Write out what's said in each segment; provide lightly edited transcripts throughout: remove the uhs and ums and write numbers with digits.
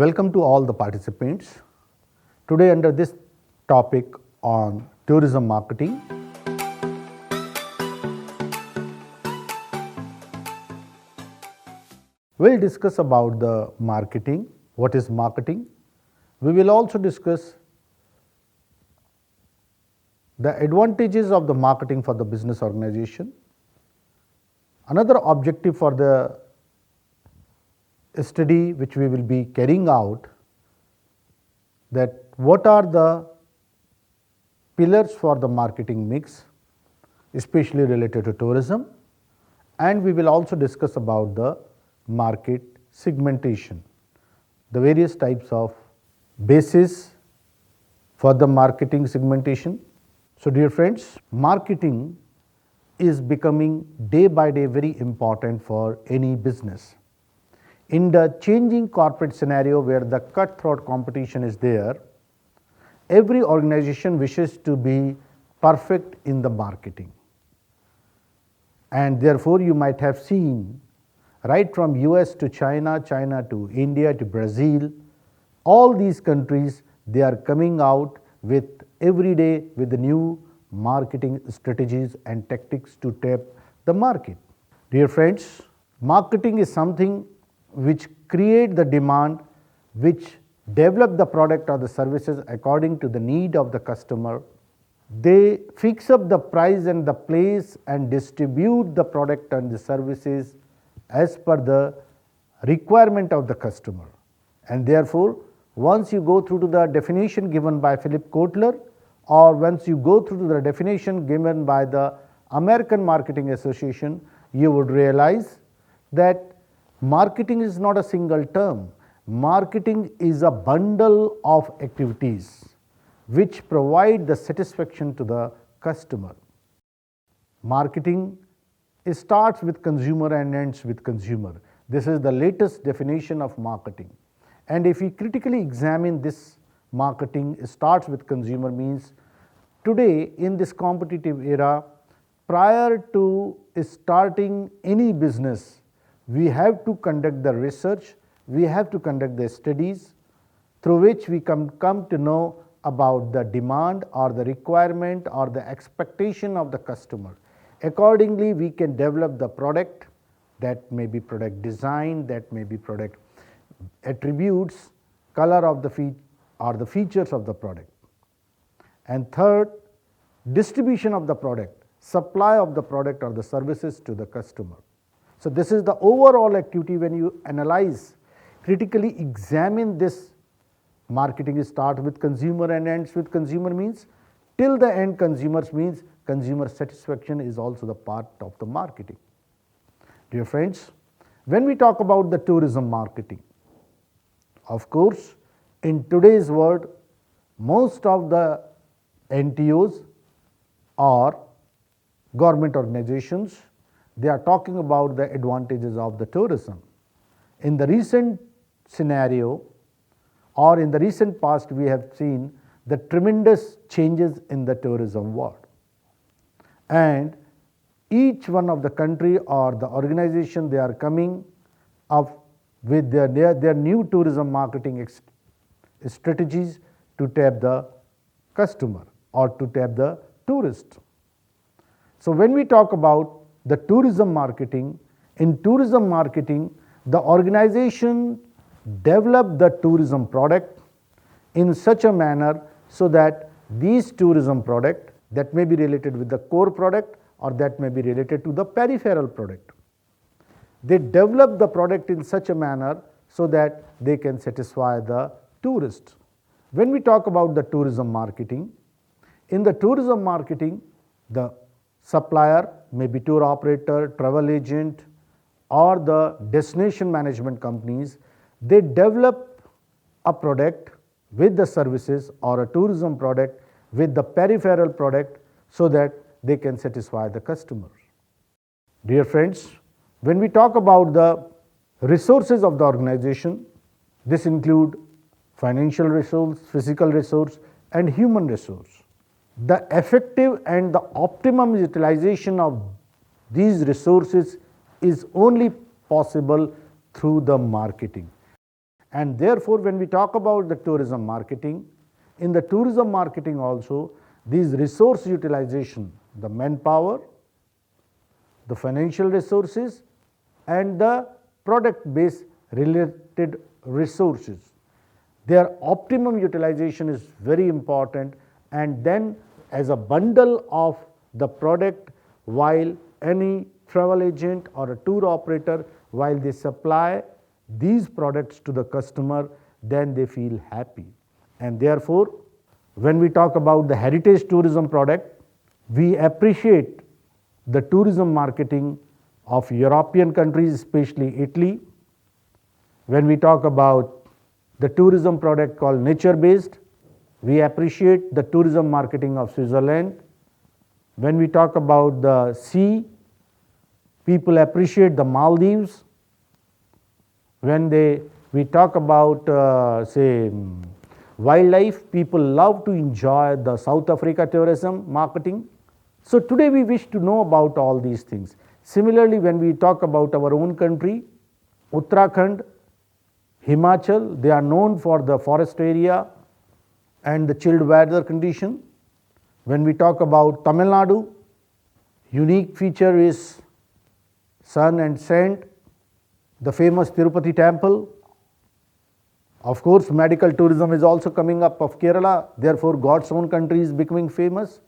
Welcome to all the participants. Today under this topic on tourism marketing, we'll discuss about the marketing, what is marketing. We will also discuss the advantages of the marketing for the business organization. Another objective for the study which we will be carrying out, that what are the pillars for the marketing mix, especially related to tourism, and we will also discuss about the market segmentation, the various types of basis for the marketing segmentation. So dear friends, marketing is becoming day by day very important for any business. In the changing corporate scenario where the cutthroat competition is there, every organization wishes to be perfect in the marketing. And therefore, you might have seen right from US to China, China to India to Brazil, all these countries, they are coming out with every day with the new marketing strategies and tactics to tap the market. Dear friends, marketing is something which create the demand, which develop the product or the services according to the need of the customer. They fix up the price and the place and distribute the product and the services as per the requirement of the customer. And therefore, once you go through to the definition given by Philip Kotler, or once you go through to the definition given by the American Marketing Association, you would realize that marketing is not a single term. Marketing is a bundle of activities which provide the satisfaction to the customer. Marketing starts with consumer and ends with consumer. This is the latest definition of marketing. And if we critically examine this marketing starts with consumer means, today in this competitive era, prior to starting any business, we have to conduct the research, we have to conduct the studies through which we come to know about the demand or the requirement or the expectation of the customer. Accordingly, we can develop the product, that may be product design, that may be product attributes, color of the the features of the product. And third, distribution of the product, supply of the product or the services to the customer. So this is the overall activity. When you analyze, critically examine this marketing starts with consumer and ends with consumer means, till the end consumers means consumer satisfaction is also the part of the marketing. Dear friends, when we talk about the tourism marketing, of course, in today's world, most of the NTOs or government organizations, they are talking about the advantages of the tourism. In the recent scenario or in the recent past, we have seen the tremendous changes in the tourism world. And each one of the country or the organization, they are coming up with their new tourism marketing strategies to tap the customer or to tap the tourist. So when we talk about the tourism marketing, in tourism marketing, the organization develop the tourism product in such a manner so that these tourism product that may be related with the core product or that may be related to the peripheral product. They develop the product in such a manner so that they can satisfy the tourist. When we talk about the tourism marketing, in the tourism marketing, the supplier, maybe tour operator, travel agent, or the destination management companies, they develop a product with the services or a tourism product with the peripheral product so that they can satisfy the customer. Dear friends, when we talk about the resources of the organization, this include financial resource, physical resource, and human resource. The effective and the optimum utilization of these resources is only possible through the marketing. And therefore, when we talk about the tourism marketing, in the tourism marketing also, these resource utilization, the manpower, the financial resources, and the product based related resources, their optimum utilization is very important, and then as a bundle of the product, while any travel agent or a tour operator, while they supply these products to the customer, then they feel happy. And therefore, when we talk about the heritage tourism product, we appreciate the tourism marketing of European countries, especially Italy. When we talk about the tourism product called nature based, we appreciate the tourism marketing of Switzerland. When we talk about the sea, people appreciate the Maldives. When we talk about wildlife, people love to enjoy the South Africa tourism marketing. So today we wish to know about all these things. Similarly, when we talk about our own country, Uttarakhand, Himachal, they are known for the forest area and the chilled weather condition. When we talk about Tamil Nadu, unique feature is sun and sand, the famous Tirupati temple. Of course, medical tourism is also coming up of Kerala, therefore God's own country is becoming famous.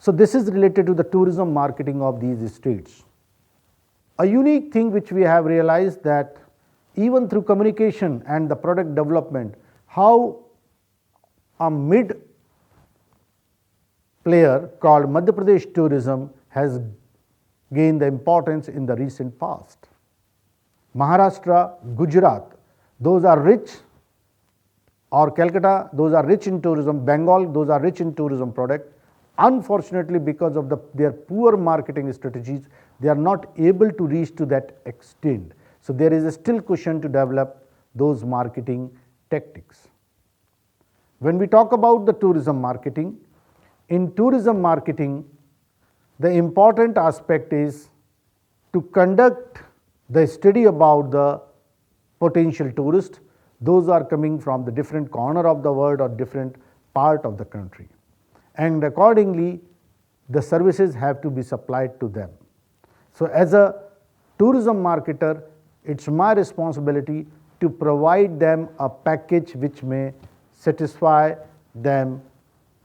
So this is related to the tourism marketing of these states. A unique thing which we have realized that even through communication and the product development, how a mid player called Madhya Pradesh Tourism has gained the importance in the recent past. Maharashtra, Gujarat, those are rich, or Calcutta, those are rich in tourism. Bengal, those are rich in tourism product. Unfortunately, because of their poor marketing strategies, they are not able to reach to that extent. So there is a still cushion to develop those marketing tactics. When we talk about the tourism marketing, in tourism marketing, the important aspect is to conduct the study about the potential tourists. Those are coming from the different corner of the world or different part of the country. And accordingly, the services have to be supplied to them. So as a tourism marketer, it's my responsibility to provide them a package which may satisfy them,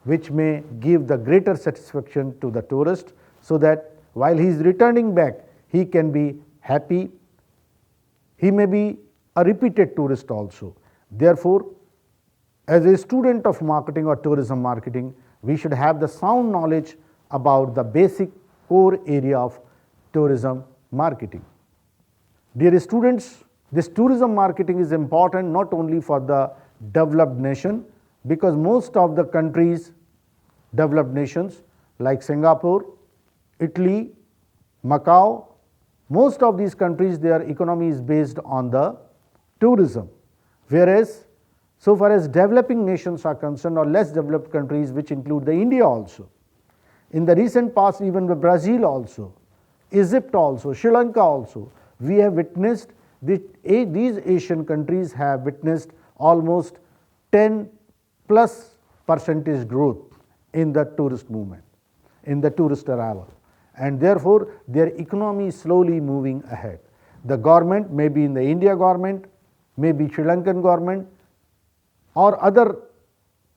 which may give the greater satisfaction to the tourist, so that while he is returning back, he can be happy. He may be a repeated tourist also. Therefore, as a student of marketing or tourism marketing, we should have the sound knowledge about the basic core area of tourism marketing. Dear students, this tourism marketing is important not only for the developed nation, because most of the countries, developed nations like Singapore, Italy, Macau, most of these countries, their economy is based on the tourism. Whereas, so far as developing nations are concerned, or less developed countries, which include the India also, in the recent past, even the Brazil also, Egypt also, Sri Lanka also, we have witnessed these Asian countries have witnessed almost 10+ percentage growth in the tourist movement, in the tourist arrival, and therefore their economy is slowly moving ahead. The government, maybe in the India government, maybe Sri Lankan government, or other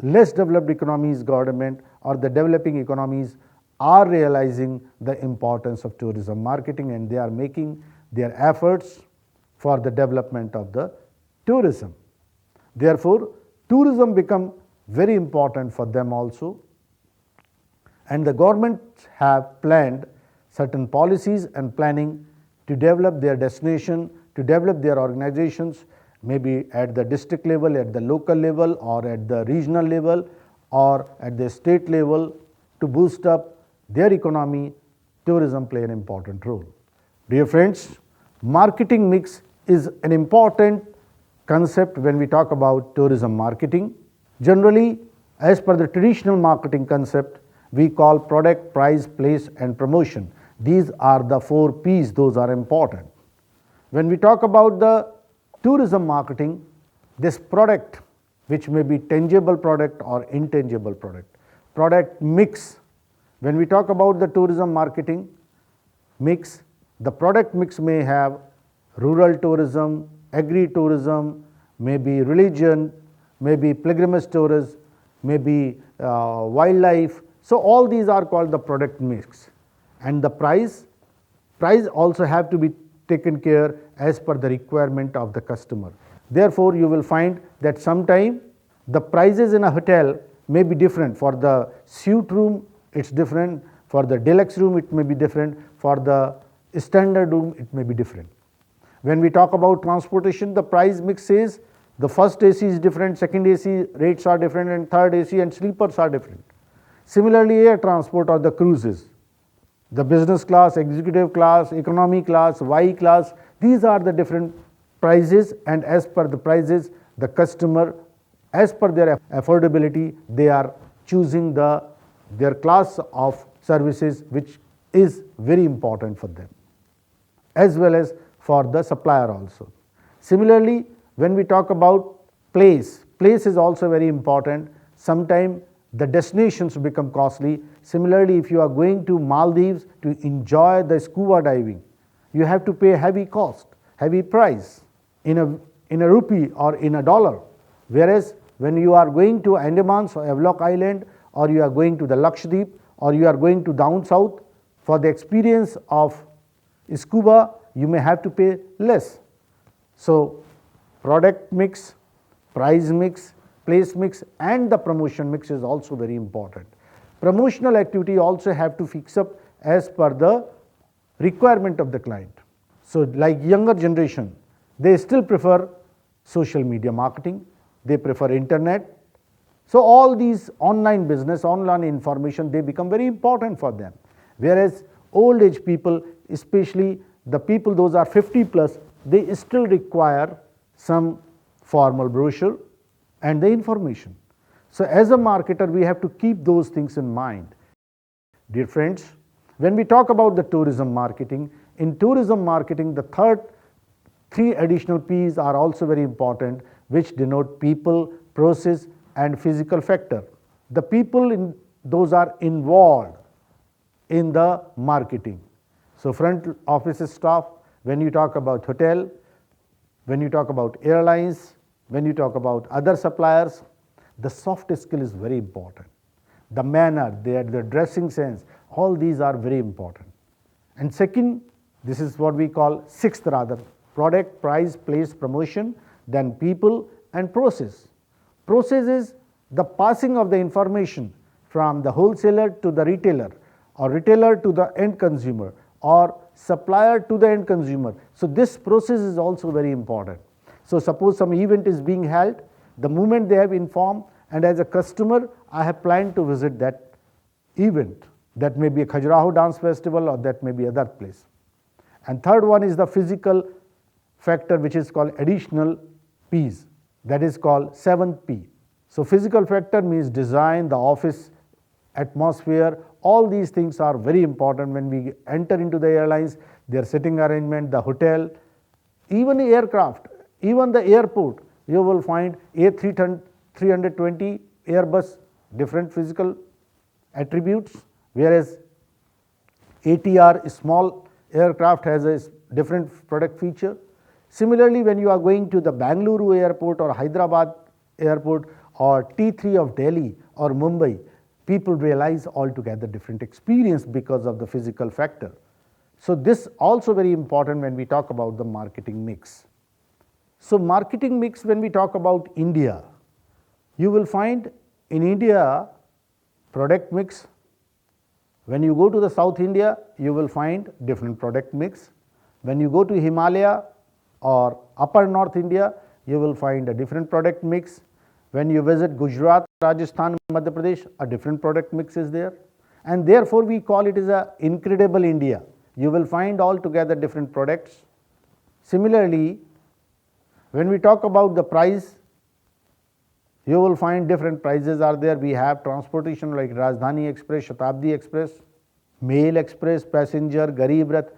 less developed economies government, or the developing economies are realizing the importance of tourism marketing, and they are making their efforts for the development of the tourism. Therefore, tourism become very important for them also, and the governments have planned certain policies and planning to develop their destination, to develop their organizations, maybe at the district level, at the local level, or at the regional level, or at the state level, to boost up their economy. Tourism play an important role. Dear friends, marketing mix is an important concept when we talk about tourism marketing. Generally, as per the traditional marketing concept, we call product, price, place, and promotion. These are the 4 P's, those are important. When we talk about the tourism marketing, this product, which may be tangible product or intangible product mix. When we talk about the tourism marketing mix, the product mix may have rural tourism, agri-tourism, maybe religion, maybe pilgrimage tourism, maybe wildlife. So all these are called the product mix. And the price also have to be taken care as per the requirement of the customer. Therefore, you will find that sometime the prices in a hotel may be different. For the suite room, it's different. For the deluxe room, it may be different. For the standard room, it may be different. When we talk about transportation, the price mix is the first AC is different, second AC rates are different, and third AC and sleepers are different. Similarly, air transport or the cruises, the business class, executive class, economy class, Y class, these are the different prices, and as per the prices, the customer, as per their affordability, they are choosing their class of services, which is very important for them, as well as for the supplier also. Similarly, when we talk about place is also very important. Sometimes the destinations become costly. Similarly, if you are going to Maldives to enjoy the scuba diving, you have to pay heavy cost, heavy price in a rupee or in a dollar. Whereas when you are going to Andamans or Havelock Island, or you are going to the Lakshadweep, or you are going to down south, for the experience of scuba, you may have to pay less. So product mix, price mix, place mix, and the promotion mix is also very important. Promotional activity also have to fix up as per the requirement of the client. So like younger generation, they still prefer social media marketing, they prefer internet. So all these online business, online information, they become very important for them. Whereas old age people, especially the people those are 50 plus, they still require some formal brochure and the information. So as a marketer, we have to keep those things in mind. Dear friends, when we talk about the tourism marketing, in tourism marketing, the three additional P's are also very important, which denote people, process, and physical factor. The people those are involved in the marketing. So front office staff, when you talk about hotel, when you talk about airlines, when you talk about other suppliers, the soft skill is very important. The manner, the dressing sense, all these are very important. And second, this is what we call sixth rather, product, price, place, promotion, then people and process. Process is the passing of the information from the wholesaler to the retailer, or retailer to the end consumer, or supplier to the end consumer. So this process is also very important. So suppose some event is being held, the moment they have informed, and as a customer, I have planned to visit that event. That may be a Khajuraho dance festival, or that may be other place. And third one is the physical factor, which is called additional P's. That is called 7th P. So physical factor means design, the office atmosphere, all these things are very important when we enter into the airlines, their sitting arrangement, the hotel, even the aircraft, even the airport, you will find A320 Airbus, different physical attributes, whereas ATR, small aircraft, has a different product feature. Similarly, when you are going to the Bangalore airport or Hyderabad airport or T3 of Delhi or Mumbai, people realize altogether different experience because of the physical factor. So this also very important when we talk about the marketing mix. So marketing mix, when we talk about India, you will find in India product mix. When you go to the South India, you will find different product mix. When you go to Himalaya or upper North India, you will find a different product mix. When you visit Gujarat, Rajasthan, Madhya Pradesh, a different product mix is there. And therefore, we call it as a incredible India. You will find altogether different products. Similarly, when we talk about the price, you will find different prices are there. We have transportation like Rajdhani Express, Shatabdi Express, Mail Express, Passenger, Garib Rath.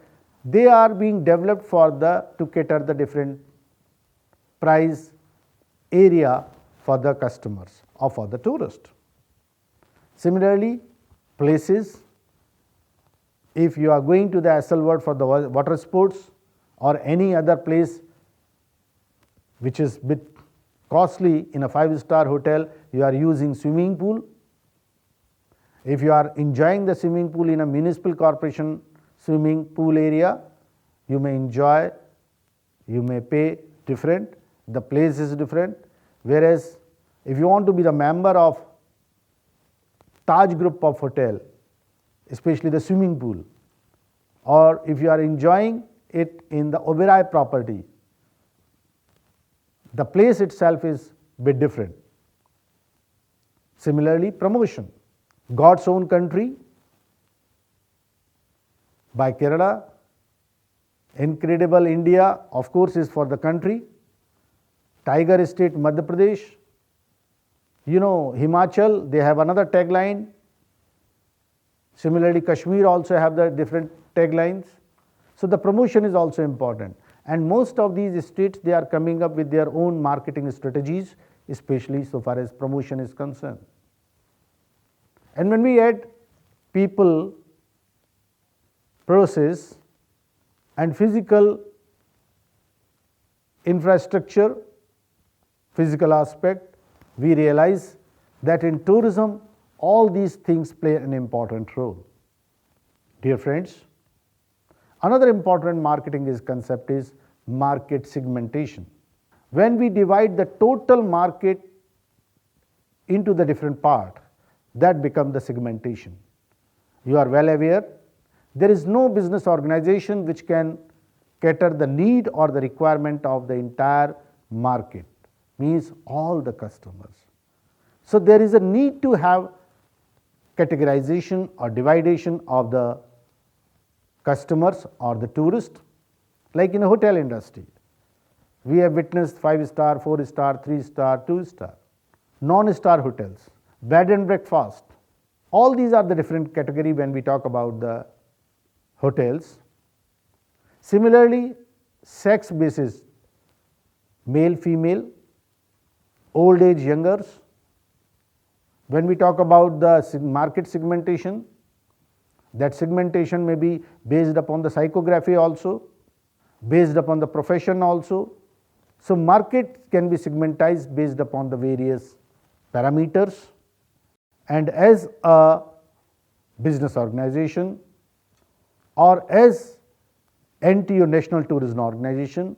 They are being developed to cater the different price area for the customers or for the tourist. Similarly, places, if you are going to the Hasselblad for the water sports or any other place which is bit costly in a 5-star hotel, you are using swimming pool. If you are enjoying the swimming pool in a municipal corporation swimming pool area, you may enjoy, you may pay different, the place is different. Whereas if you want to be the member of Taj group of hotel, especially the swimming pool, or if you are enjoying it in the Oberoi property, the place itself is bit different. Similarly, promotion, God's Own Country by Kerala, Incredible India, of course, is for the country, Tiger State Madhya Pradesh, Himachal, they have another tagline. Similarly, Kashmir also have the different taglines. So the promotion is also important. And most of these states, they are coming up with their own marketing strategies, especially so far as promotion is concerned. And when we add people, process, and physical infrastructure, physical aspect, we realize that in tourism, all these things play an important role. Dear friends, another important marketing concept is market segmentation. When we divide the total market into the different parts, that becomes the segmentation. You are well aware, there is no business organization which can cater the need or the requirement of the entire market, means all the customers. So there is a need to have categorization or dividation of the customers or the tourist, like in a hotel industry. We have witnessed 5-star, 4-star, 3-star, 2-star, non-star hotels, bed and breakfast. All these are the different category when we talk about the hotels. Similarly, sex basis, male, female, old age, youngers. When we talk about the market segmentation, that segmentation may be based upon the psychography also, based upon the profession also. So market can be segmentized based upon the various parameters. And as a business organization or as NTO, National Tourism Organization,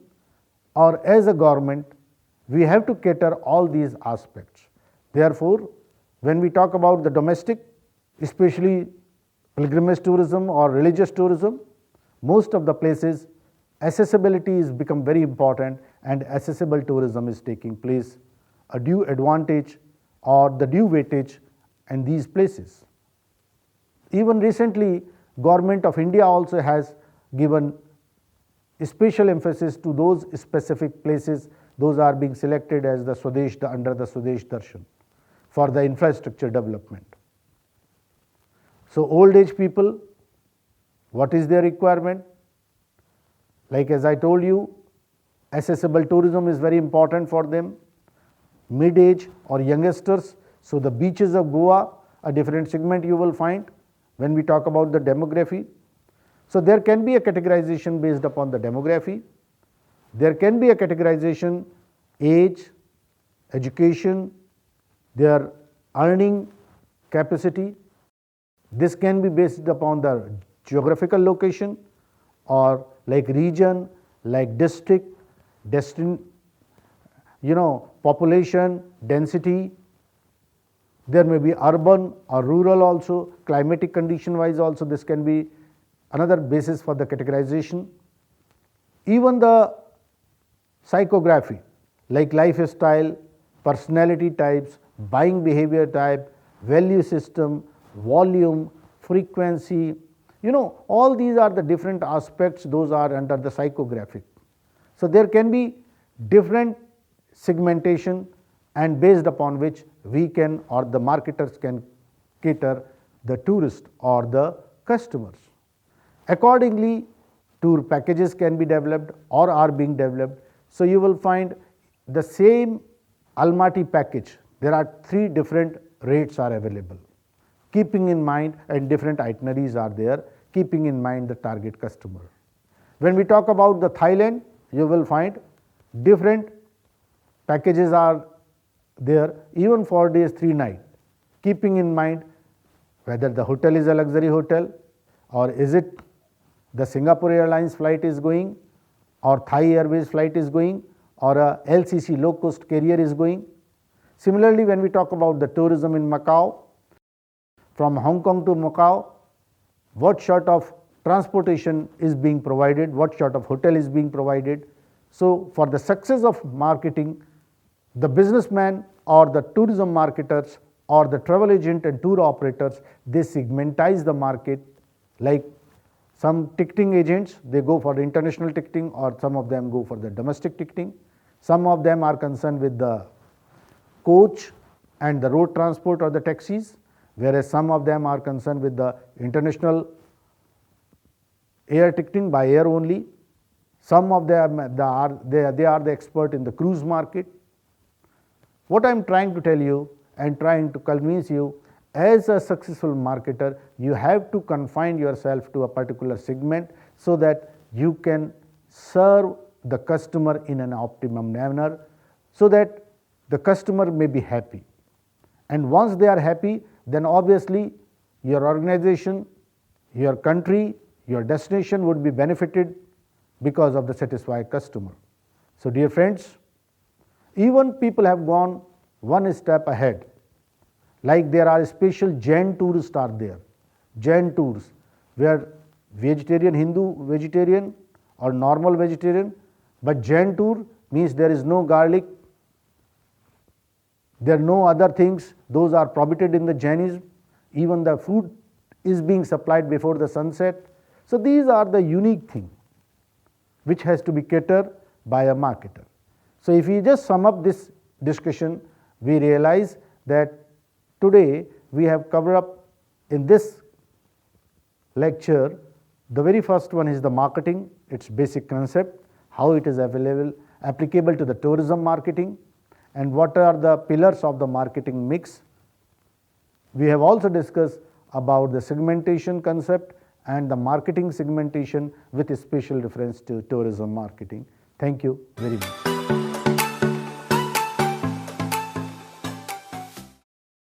or as a government, we have to cater all these aspects. Therefore, when we talk about the domestic, especially pilgrimage tourism or religious tourism, most of the places accessibility is become very important, and accessible tourism is taking place, a due advantage or the due weightage in these places. Even recently, Government of India also has given special emphasis to those specific places. Those are being selected as the Swadesh, under the Swadesh Darshan for the infrastructure development. So old age people, what is their requirement? Like as I told you, accessible tourism is very important for them. Mid-age or youngsters, so the beaches of Goa, a different segment you will find when we talk about the demography. So there can be a categorization based upon the demography. There can be a categorization, age, education, their earning capacity. This can be based upon the geographical location or like region, like district, population, density. There may be urban or rural also, climatic condition wise also this can be another basis for the categorization. Even the psychography, like lifestyle, personality types, buying behavior type, value system, volume, frequency, all these are the different aspects, those are under the psychographic. So there can be different segmentation, and based upon which we can or the marketers can cater the tourist or the customers. Accordingly, tour packages can be developed or are being developed. So you will find the same Almaty package, there are 3 different rates are available. Keeping in mind, and different itineraries are there, keeping in mind the target customer. When we talk about the Thailand, you will find different packages are there, even 4 days, 3 nights, keeping in mind whether the hotel is a luxury hotel, or is it the Singapore Airlines flight is going, or Thai Airways flight is going, or a LCC low cost carrier is going. Similarly, when we talk about the tourism in Macau, from Hong Kong to Macau, what sort of transportation is being provided, what sort of hotel is being provided. So, for the success of marketing, the businessman or the tourism marketers or the travel agent and tour operators, they segmentize the market. Like some ticketing agents, they go for the international ticketing, or some of them go for the domestic ticketing. Some of them are concerned with the coach and the road transport or the taxis, whereas some of them are concerned with the international air ticketing by air only. Some of them are the expert in the cruise market. What I am trying to tell you and trying to convince you, as a successful marketer, you have to confine yourself to a particular segment so that you can serve the customer in an optimum manner, so that the customer may be happy. And once they are happy, then obviously your organization, your country, your destination would be benefited because of the satisfied customer. So dear friends, even people have gone one step ahead. Like there are special Jain tourists are there, Jain tours, where vegetarian, Hindu vegetarian or normal vegetarian, but Jain tour means there is no garlic, there are no other things, those are prohibited in the Jainism. Even the food is being supplied before the sunset. So these are the unique thing which has to be catered by a marketer. So if we just sum up this discussion, we realize that today we have covered up in this lecture, the very first one is the marketing, its basic concept, how it is applicable to the tourism marketing, and what are the pillars of the marketing mix. We have also discussed about the segmentation concept and the marketing segmentation with a special reference to tourism marketing. Thank you very much.